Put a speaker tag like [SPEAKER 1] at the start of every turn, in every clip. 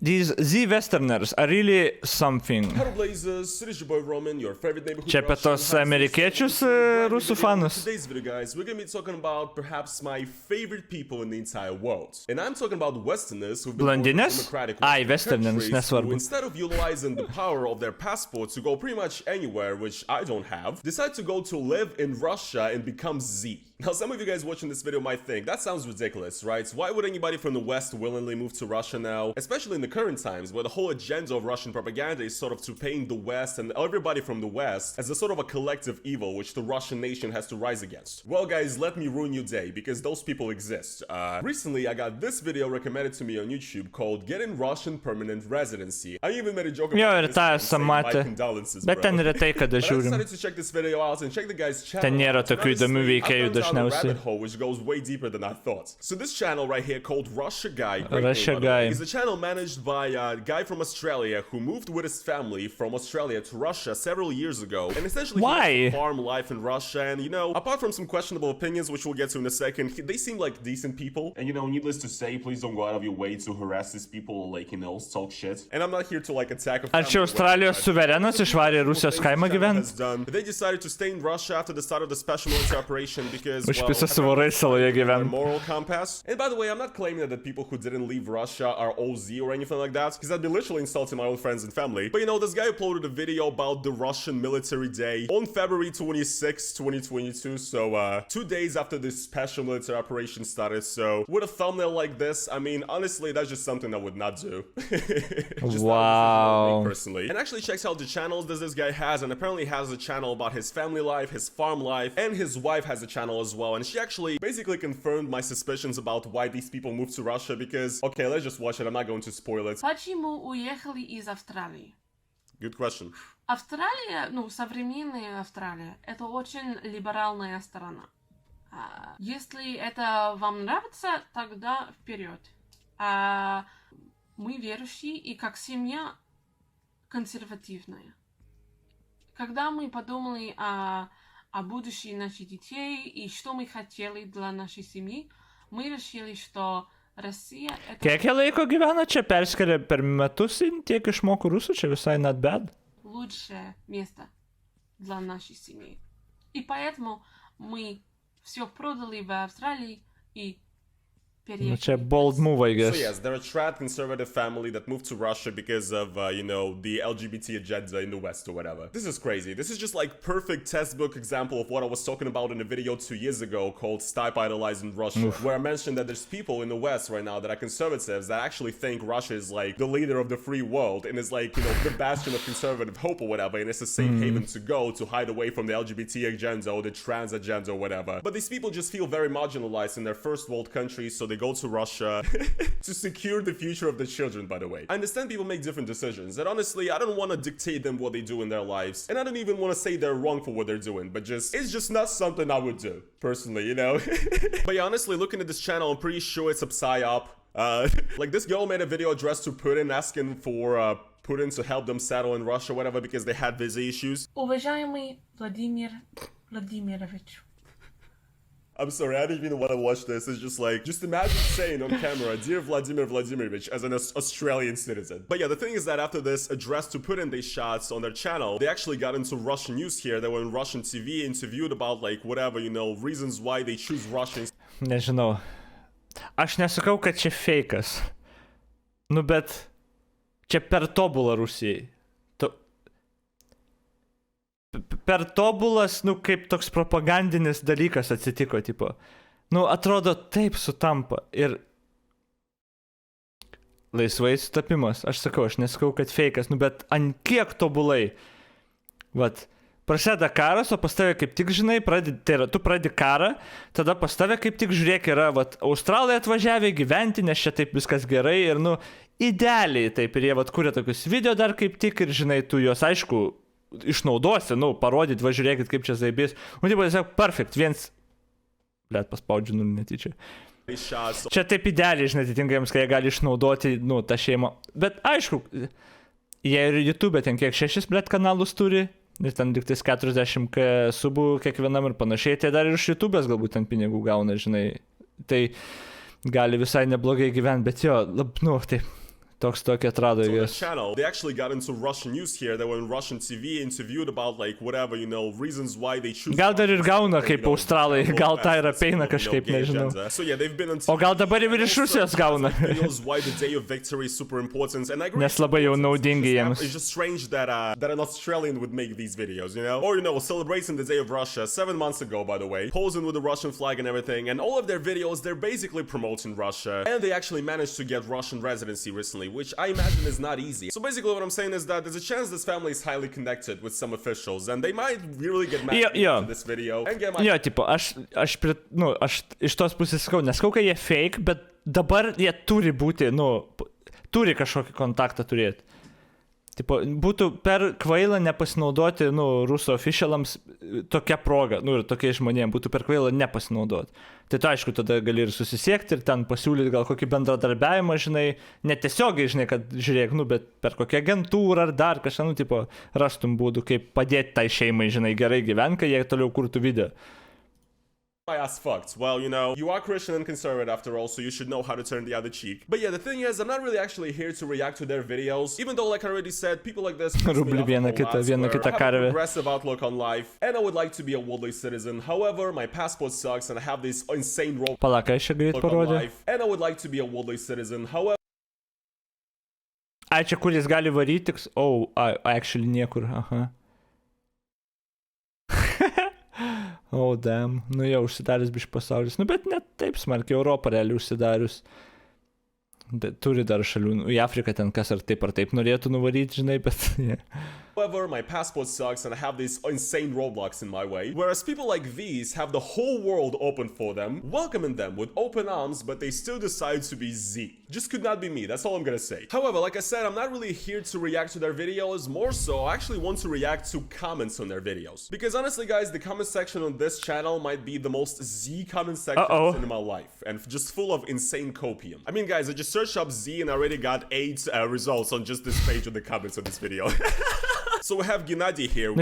[SPEAKER 1] these Z-Westerners are really something. Čia apie tos amerikiečius rusų fanus.
[SPEAKER 2] Today's video, guys, we're gonna be talking about perhaps my favorite people in the entire world. And I'm talking about Westerners who've been born in democratic
[SPEAKER 1] Westerners,
[SPEAKER 2] countries who, instead of utilizing the power of their passports to go pretty much anywhere, which I don't have, decide to go to live in Russia and become Z. Now, some of you guys watching this video might think, that sounds ridiculous, right? Why would anybody from the West willingly move to Russia now? Especially in the current times, where the whole agenda of Russian propaganda is sort of to paint the West and everybody from the West as a sort of a collective evil which the Russian nation has to rise against. Well, guys, let me ruin your day, because those people exist. Recently, I got this video recommended to me on YouTube called Getting Russian Permanent Residency. I even made a joke about this and saying my condolences, bro.
[SPEAKER 1] Bet ten retai, kada
[SPEAKER 2] But I
[SPEAKER 1] žiūrim.
[SPEAKER 2] decided to check this video out and check the guy's channel.
[SPEAKER 1] Ten nėra tokių įdomių veikėjų
[SPEAKER 2] I've gone down a
[SPEAKER 1] dažniausiai.
[SPEAKER 2] rabbit hole which goes way deeper than I thought. So this channel right here called Russia Guy,
[SPEAKER 1] Russia Guy.
[SPEAKER 2] is a channel managed by a guy from Australia who moved with his family from Australia to Russia several years ago. And essentially
[SPEAKER 1] Why?
[SPEAKER 2] he lives a farm life in Russia. And you know, apart from some questionable opinions, which we'll get to in a second, they seem like decent people. And you know, needless to say, please don't go out of your way to harass these people or like, you know, talk shit. And I'm not here to like attack a
[SPEAKER 1] Ar čia Australijos suverenas išvarė Rusijos kaimą gyvent?
[SPEAKER 2] They decided to stay in Russia after the start of the special military operation because,
[SPEAKER 1] Užpisa savo saloje
[SPEAKER 2] their
[SPEAKER 1] gyvent.
[SPEAKER 2] moral compass. And by the way, I'm not claiming that the people who didn't leave Russia are OZ or anything like that, because I'd be literally insulting my own friends and family. But you know, this guy uploaded a video about the Russian Military Day on February 26, 2022, so 2 days after this special military operation started. So with a thumbnail like this, I mean, honestly, that's just something I would not do. Just
[SPEAKER 1] Wow.
[SPEAKER 2] not personally. And actually checks out the channels that this guy has, and apparently has a channel about his family life, his farm life, and his wife has a channel as well. And she actually basically confirmed my suspicions about why these people moved to Russia, because, okay, let's just watch it, I'm not going to spoil it.
[SPEAKER 3] Почему уехали из Австралии?
[SPEAKER 2] Good question.
[SPEAKER 3] Австралия, современная Австралия, это очень либеральная страна. Если это вам нравится, тогда вперед. Мы верующие и как семья консервативная. Когда мы подумали о будущем наших детей и что мы хотели для нашей семьи, мы решили, что Россия это...
[SPEAKER 1] Kiek jie laiko gyvena čia, perskiria per metus, tiek išmoko rusų, čia visai not bad.
[SPEAKER 3] Лучшее место для нашей семьи. И поэтому мы все продали в Австралии и
[SPEAKER 1] Nu, čia bold move, I guess.
[SPEAKER 2] So yes, they're a trad conservative family that moved to Russia because of, you know, the LGBT agenda in the West or whatever. This is crazy. This is just like perfect textbook example of what I was talking about in a video 2 years ago called Stop Idolizing Russia, where I mentioned that there's people in the West right now that are conservatives that actually think Russia is like the leader of the free world and is like, you know, the bastion of conservative hope or whatever, and it's a safe haven to go to hide away from the LGBT agenda or the trans agenda or whatever. But these people just feel very marginalized in their first world countries, so they go to Russia to secure the future of the children, by the way. I understand people make different decisions, and honestly, I don't want to dictate them what they do in their lives, and I don't even want to say they're wrong for what they're doing, but it's just not something I would do, personally, you know? But yeah, honestly, looking at this channel, I'm pretty sure it's a psyop. Like, this girl made a video addressed to Putin, asking for Putin to help them settle in Russia, whatever, because they had visa issues.
[SPEAKER 3] Уважаемый Владимир Владимирович.
[SPEAKER 2] I'm sorry, I didn't even want to watch this. It's just like, just imagine saying on camera, "Dear Vladimir Vladimirovich," as an Australian citizen. But yeah, the thing is that after this address to Putin they shots on their channel, they actually got into Russian news here. They were in Russian TV, interviewed about like whatever, you know, reasons why they choose Russians.
[SPEAKER 1] Nežinau. Aš nesakau, kad čia fejkas. Nu, bet čia per tobulą Rusijai. Per tobulas, nu, kaip toks propagandinis dalykas atsitiko, tipo. Nu, atrodo, taip sutampa. Ir laisvai sutapimas. Aš sakau, aš nesakau, kad fejkas, nu, bet ant kiek tobulai. Vat, prasideda karas, o pas tave kaip tik, žinai, tai yra, tu pradedi karą, tada pas tave kaip tik, žiūrėk, yra, vat, Australai atvažiavę gyventi, nes čia taip viskas gerai ir, nu, idealiai taip, ir jie, vat, kuria tokius video dar kaip tik, ir, žinai, tu juos, aišku, išnaudosi, nu, parodyt, va, žiūrėkit, kaip čia zaibės. Nu, tipo, tiesiog perfect, viens... Blet, paspaudžiu, nu, netyčia. Čia taip idealiai, žinai, atitinkamiems, kai jie gali išnaudoti, nu, tą šeimą. Bet, aišku, jie ir YouTube ten kiek 6, blet, kanalus turi, ir ten tik tais 40k subų kiekvienam ir panašiai, tai dar ir iš YouTube'as galbūt ten pinigų gauna, žinai. Tai gali visai neblogai gyventi, bet jo, nu, taip, tokį atrado
[SPEAKER 2] on the
[SPEAKER 1] jas.
[SPEAKER 2] channel. They actually got into Russian news here. They were in Russian TV, interviewed about like whatever, you know, reasons why they choose.
[SPEAKER 1] Gal dar ir gauna kaip
[SPEAKER 2] you know,
[SPEAKER 1] australai, gal tą ir apeina
[SPEAKER 2] you know,
[SPEAKER 1] kažkaip,
[SPEAKER 2] gay
[SPEAKER 1] nežinau.
[SPEAKER 2] agenda. So yeah, they've been on
[SPEAKER 1] O gal dabar jau ir
[SPEAKER 2] and
[SPEAKER 1] iš
[SPEAKER 2] also
[SPEAKER 1] Rusijos gauna.
[SPEAKER 2] videos why the day of victory is super important, and I agree.
[SPEAKER 1] Nes labai jau naudingi jiems.
[SPEAKER 2] It's just strange that that an Australian would make these videos, you know? Or, you know, celebrating the day of Russia 7 months ago, by the way, posing with the Russian flag and everything, and all of their videos, they're basically promoting Russia, and they actually managed to get Russian residency recently, which I imagine is not easy. So basically what I'm saying is that there's a chance this family is highly connected with some officials, and they might really get mad at this video and get
[SPEAKER 1] Jo, tipo, aš iš tos pusės neskau, kad jie fake, bet dabar jie turi būti, turi kažkokį kontaktą turėti. Tipo, būtų per kvailą nepasinaudoti, rusų officialams tokia proga, ir tokiais žmonėms būtų per kvailą nepasinaudoti. Tai aišku, tada gali ir susisiekti ir ten pasiūlyti gal kokį bendradarbiavimą, žinai, netiesiogiai, žinai, kad žiūrėk, bet per kokią agentūrą ar dar kažką, tipo, rastum būdų, kaip padėti tai šeimai, žinai, gerai gyventi, kai jie toliau kurtų video.
[SPEAKER 2] my ass fucked. Well, you know, you are Christian and conservative after all, so you should know how to turn the other cheek. But yeah, the thing is, I'm not really actually here to react to their videos, even though, like I already said, people like this have a progressive outlook on life, and I would like to be a worldly citizen. However, my passport sucks, and I have this insane role on life, and I would like to be a worldly citizen. However,
[SPEAKER 1] Ai, čia kur jis gali varyti? Actually niekur, aha. Oh, damn. Jau užsidaręs biškį pasaulis. Bet net taip smarkiai, Europą realiai užsidarius. Turi dar šalių. Į Afriką ten kas ar taip norėtų nuvaryti, žinai, bet... Yeah.
[SPEAKER 2] However, my passport sucks and I have these insane roadblocks in my way. Whereas people like these have the whole world open for them, welcoming them with open arms, but they still decide to be Z. Just could not be me, that's all I'm gonna say. However, like I said, I'm not really here to react to their videos, more so I actually want to react to comments on their videos. Because honestly guys, the comment section on this channel might be the most Z comment section I've seen in my life, and just full of insane copium. I mean guys, I just searched up Z and I already got 8 results on just this page of the comments on this video. So we have Gennady here with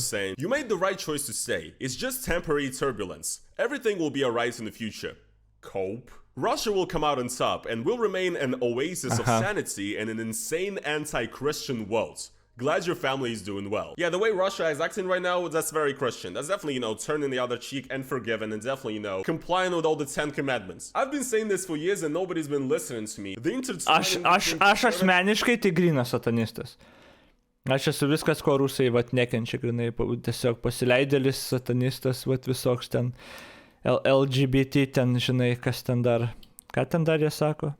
[SPEAKER 2] saying, you made the right choice to stay. It's just temporary turbulence. Everything will be alright in the future. Cope. Russia will come out on top and will remain an oasis of sanity in an insane anti-Christian world. Glad your family is doing well. Yeah, the way Russia is acting right now, that's very Christian. That's definitely, turning the other cheek and forgiving and definitely, complying with all the 10 commandments. I've been saying this for years and nobody's been listening to me.
[SPEAKER 1] Aš asmeniškai tai grynas satanistas. Aš esu viskas, ko rusai nekenčia, grinai, tiesiog pasileidėlis, satanistas, visoks ten LGBT, ten, žinai, kas ten dar, ką ten dar jie sako?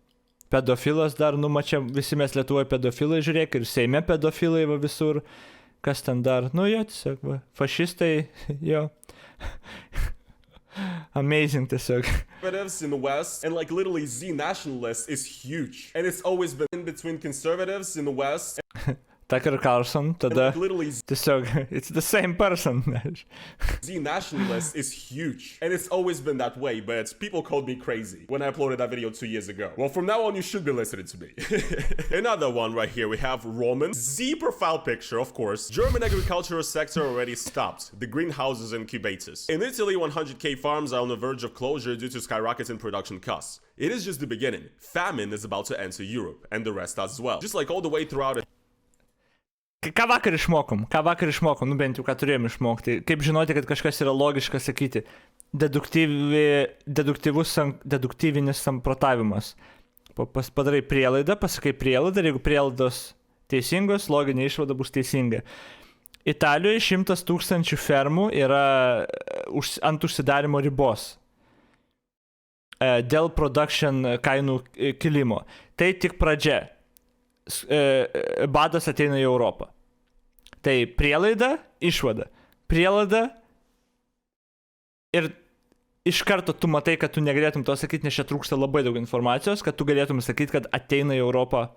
[SPEAKER 1] Pedofilas dar, čia visi mes Lietuvoje pedofilai, žiūrėk, ir Seime pedofilai visur, kas ten dar, jo, tiesiog, fašistai, jo. Amazing, tiesiog.
[SPEAKER 2] Conservatives in the West and like literally Z nationalists is huge. And it's always been in between conservatives in the West.
[SPEAKER 1] Tucker Carlson, tada tiesiog, it's the same person.
[SPEAKER 2] Z nationalist is huge, and it's always been that way, but people called me crazy when I uploaded that video 2 years ago. Well, from now on, you should be listening to me. Another one right here, we have Roman. Z profile picture, of course. German agricultural sector already stopped. The greenhouses and incubators. In Italy, 100k farms are on the verge of closure due to skyrocketing production costs. It is just the beginning. Famine is about to enter Europe, and the rest as well. Just like all the way throughout it.
[SPEAKER 1] Ką vakar išmokom, bent jau ką turėjom išmokti. Kaip žinoti, kad kažkas yra logiška sakyti. Deduktyvinis samprotavimas. Padarai prielaidą, pasakai prielaidą, ir jeigu prielaidos teisingos, loginė išvada bus teisinga. Italijoje 100 000 fermų yra ant užsidarimo ribos. Dėl production kainų kilimo. Tai tik pradžia. Badas ateina į Europą. Tai prielaida, išvada. Prielaida ir iš karto tu matai, kad tu negalėtum to sakyti, nes čia trūksta labai daug informacijos, kad tu galėtum sakyti, kad ateina į Europą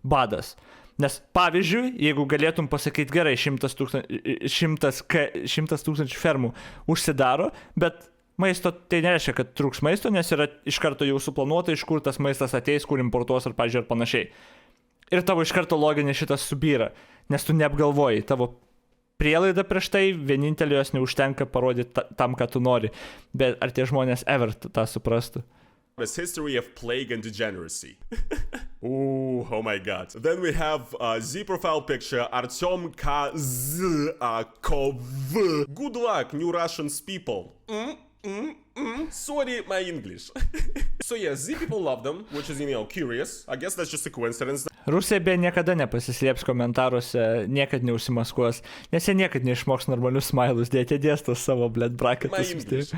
[SPEAKER 1] badas. Nes pavyzdžiui, jeigu galėtum pasakyti gerai, 100 000 fermų užsidaro, bet maisto tai nereiškia, kad trūks maisto, nes yra iš karto jau suplanuota, iš kur tas maistas ateis, kur importuos ar, pavyzdžiui, ar panašiai. Ir tavo iš karto loginė šitas subyra, nes tu neapgalvoji, tavo prielaida prieš tai, vienintelį jos neužtenka parodyti tam, ką tu nori. Bet ar tie žmonės ever tą suprastų?
[SPEAKER 2] This history of plague and degeneracy. Ooh, oh my god. Then we have Z profile picture Artyom Kazakov. Good luck, new Russians people. Sorry, my English. So yeah, Z people love them, which is, curious. I guess that's just a coincidence.
[SPEAKER 1] Rusija be niekada nepasislėps komentaruose, niekad neužsimaskuos, nes jie niekad neišmoks normalius smailus, jie dėstos savo, braketus.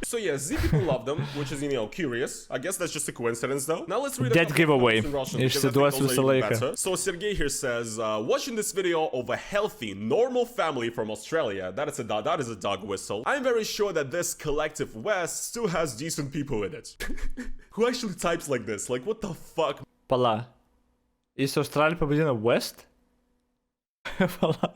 [SPEAKER 2] So yeah, Z people love them, which is, curious. I guess that's just a coincidence though. Now let's read
[SPEAKER 1] Dead giveaway. Išsiduos visą laiką.
[SPEAKER 2] So Sergey here says, watching this video of a healthy, normal family from Australia, that is a dog whistle. I'm very sure that this collective West still has decent people in it. Who actually types like this? Like, what the fuck?
[SPEAKER 1] Pala. Jis Australiją pavadino West? Pala.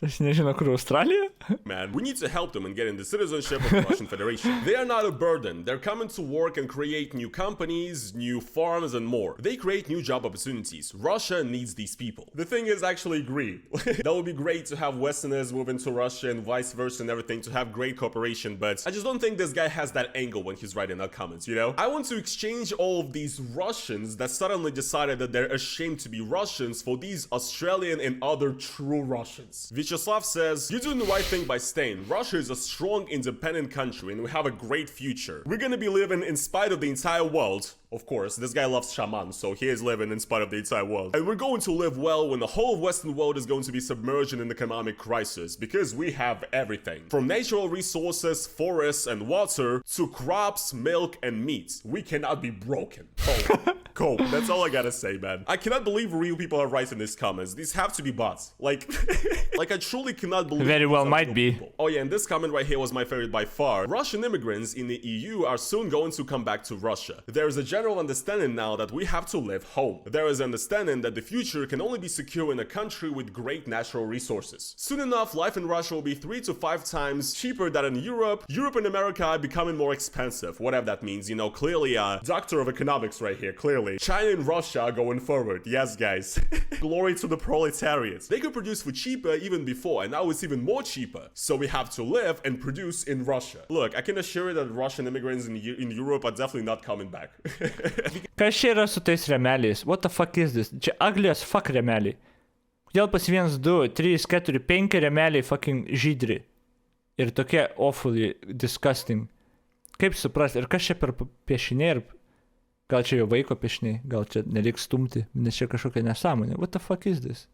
[SPEAKER 1] Aš nežinau, kur Australija?
[SPEAKER 2] Man, we need to help them in getting the citizenship of the Russian Federation. They are not a burden. They're coming to work and create new companies, new farms, and more. They create new job opportunities. Russia needs these people. The thing is, actually agree. That would be great to have Westerners move into Russia and vice versa and everything to have great cooperation, but I just don't think this guy has that angle when he's writing that comments, I want to exchange all of these Russians that suddenly decided that they're ashamed to be Russians for these Australian and other true Russians. Vyacheslav says, you're doing the right thing by staying. Russia is a strong, independent country and we have a great future. We're gonna be living in spite of the entire world. Of course, this guy loves shaman, so he is living in spite of the entire world. And we're going to live well when the whole Western world is going to be submerged in an economic crisis, because we have everything. From natural resources, forests, and water, to crops, milk, and meat. We cannot be broken. Cool. That's all I gotta say, man. I cannot believe real people are writing these comments. These have to be bots. Like I truly cannot believe.
[SPEAKER 1] Very well might be.
[SPEAKER 2] People. Oh yeah, and this comment right here was my favorite by far. Russian immigrants in the EU are soon going to come back to Russia. There is a general understanding now that we have to live home. There is understanding that the future can only be secure in a country with great natural resources. Soon enough, life in Russia will be 3 to 5 times cheaper than in Europe. Europe and America are becoming more expensive, whatever that means. Clearly a doctor of economics right here, clearly. China and Russia are going forward. Yes, guys. Glory to the proletariat. They could produce for cheaper even before, and now it's even more cheaper. So we have to live and produce in Russia. Look, I can assure you that Russian immigrants in Europe are definitely not coming back.
[SPEAKER 1] Kas čia yra su tais remeliais? What the fuck is this? Čia ugly as fuck remeliai. Kodėl pas 1, 2, 3, 4, 5 remeliai fucking žydri? Ir tokie awfully disgusting. Kaip suprast? Ir kas čia per piešiniai? Ir gal čia jo vaiko piešiniai? Gal čia nereiks stumti? Nes čia kažkokia nesąmonė. What the fuck is this?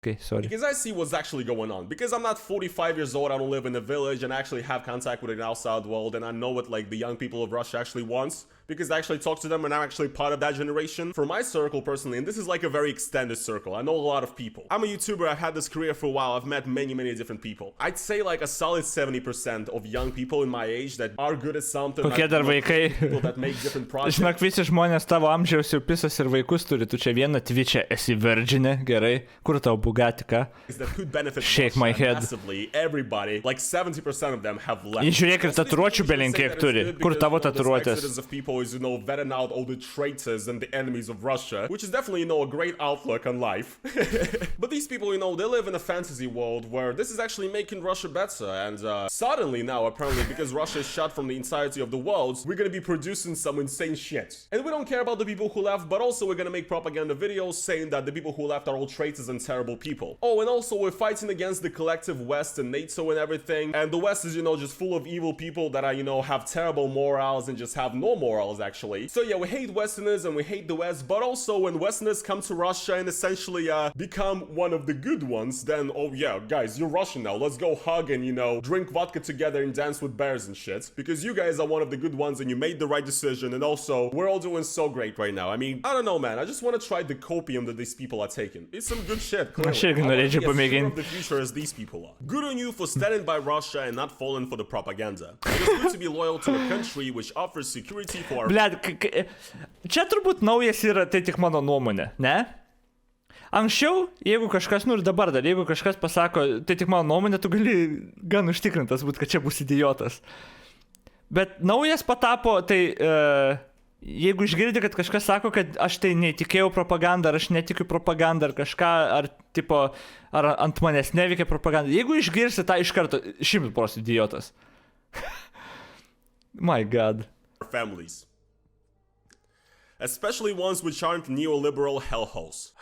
[SPEAKER 1] Okay, sorry.
[SPEAKER 2] Because I see what's actually going on. Because I'm not 45 years old, I don't live in a village, and I actually have contact with the outside world, and I know what the young people of Russia actually wants. Because I actually talk to them and I'm actually part of that generation. For my circle personally, and this is a very extended circle, I know a lot of people. I'm a YouTuber, I've had this career for a while, I've met many different people. I'd say a solid 70% of young people in my age that are good at something.
[SPEAKER 1] Kokie dar vaikai?
[SPEAKER 2] People that make different projects.
[SPEAKER 1] Žinok, visi žmonės tavo amžiaus jau pisas ir vaikus turi, tu čia vieną Twitch'e esi virginė, gerai, kur tau bugatika? Shake my head.
[SPEAKER 2] Massively, everybody, 70% of them have left.
[SPEAKER 1] Žiūrėk ir tatuiruočių belenkiek turi, kur tavo tatuiruotės?
[SPEAKER 2] Is, vetting out all the traitors and the enemies of Russia, which is definitely, a great outlook on life. But these people, they live in a fantasy world where this is actually making Russia better, and suddenly now, apparently, because Russia is shut from the entirety of the world, we're gonna be producing some insane shit. And we don't care about the people who left, but also we're gonna make propaganda videos saying that the people who left are all traitors and terrible people. Oh, and also we're fighting against the collective West and NATO and everything, and the West is, just full of evil people that are, have terrible morals and just have no morals, actually. So yeah, we hate Westerners and we hate the West, but also when Westerners come to Russia and essentially become one of the good ones, then oh yeah, guys, you're Russian now, let's go hug and drink vodka together and dance with bears and shit, because you guys are one of the good ones and you made the right decision, and also we're all doing so great right now. I mean, I don't know, man, I just want to try the copium that these people are taking. It's some good shit, clearly. I want to be as sure of the future as these people are. Good on you for standing by Russia and not falling for the propaganda. It is good to be loyal to a country which offers security for our...
[SPEAKER 1] Blet, čia turbūt naujas yra, tai tik mano nuomonė, ne? Anksčiau, jeigu kažkas, ir dabar dar, jeigu kažkas pasako, tai tik mano nuomonė, tu gali gan užtikrintas būt, kad čia bus idiotas. Bet naujas patapo, tai jeigu išgirdi, kad kažkas sako, kad aš tai netikėjau propagandą, ar aš netikiu propagandą, ar kažką, ar tipo, ar ant manęs neveikia propaganda, jeigu išgirsi tą iš karto, 100% idiotas. My god.
[SPEAKER 2] families. Especially ones which aren't neoliberal hellholes.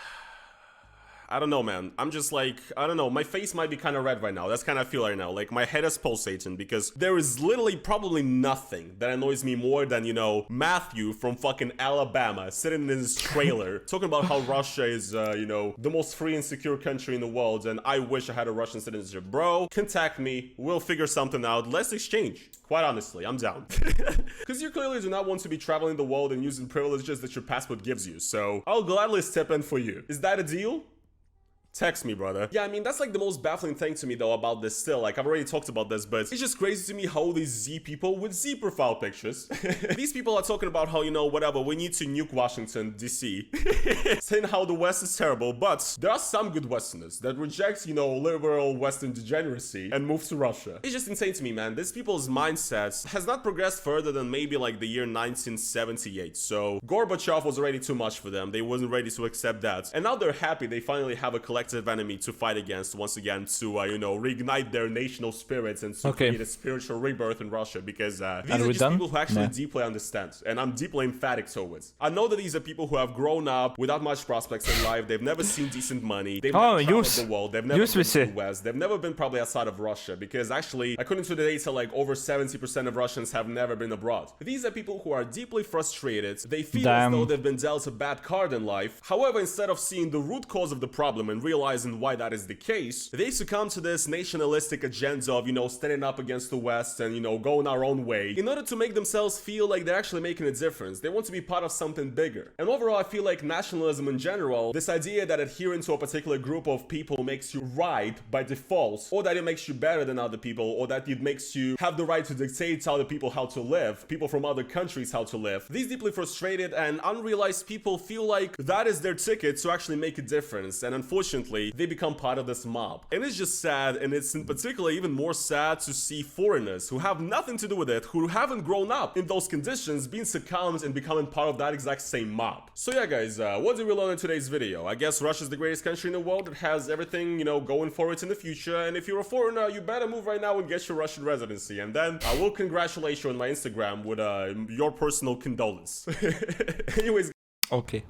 [SPEAKER 2] I don't know, man. I'm just like, I don't know. My face might be kind of red right now. That's kind of I feel right now. Like, my head is pulsating because there is literally probably nothing that annoys me more than, you know, Matthew from fucking Alabama sitting in his trailer talking about how Russia is, you know, the most free and secure country in the world, and I wish I had a Russian citizenship. Bro, contact me. We'll figure something out. Let's exchange. Quite honestly, I'm down. Because you clearly do not want to be traveling the world and using privileges that your passport gives you, so I'll gladly step in for you. Is that a deal? Text me, brother. Yeah, I mean, that's like the most baffling thing to me though about this still. Like, I've already talked about this, but it's just crazy to me how all these Z people with Z profile pictures, these people are talking about how, you know, whatever, we need to nuke Washington, DC, saying how the West is terrible, but there are some good Westerners that reject, you know, liberal Western degeneracy and move to Russia. It's just insane to me, man. These people's mindsets has not progressed further than maybe like the year 1978. So Gorbachev was already too much for them. They wasn't ready to accept that. And now they're happy they finally have a collective enemy to fight against once again to, you know, reignite their national spirits and to create a spiritual rebirth in Russia, because these are just people who actually deeply understand, and I'm deeply emphatic towards. I know that these are people who have grown up without much prospects in life. They've never seen decent money. They've never traveled the world. They've never been to the West. They've never been probably outside of Russia, because actually, according to the data, like over 70% of Russians have never been abroad. These are people who are deeply frustrated. They feel as though they've been dealt a bad card in life. However, instead of seeing the root cause of the problem and realizing why that is the case, they succumb to this nationalistic agenda of, you know, standing up against the West and, you know, going our own way in order to make themselves feel like they're actually making a difference. They want to be part of something bigger. And overall, I feel like nationalism in general, this idea that adhering to a particular group of people makes you right by default, or that it makes you better than other people, or that it makes you have the right to dictate to other people how to live, people from other countries how to live. These deeply frustrated and unrealized people feel like that is their ticket to actually make a difference, and unfortunately, they become part of this mob. And it's just sad, and it's in particular even more sad to see foreigners who have nothing to do with it, who haven't grown up in those conditions, being succumbed and becoming part of that exact same mob. So yeah, guys, what did we learn in today's video? I guess Russia's the greatest country in the world. It has everything, you know, going for it in the future, and if you're a foreigner, you better move right now and get your Russian residency, and then I will congratulate you on my Instagram with your personal condolence. Anyways.
[SPEAKER 1] Okay.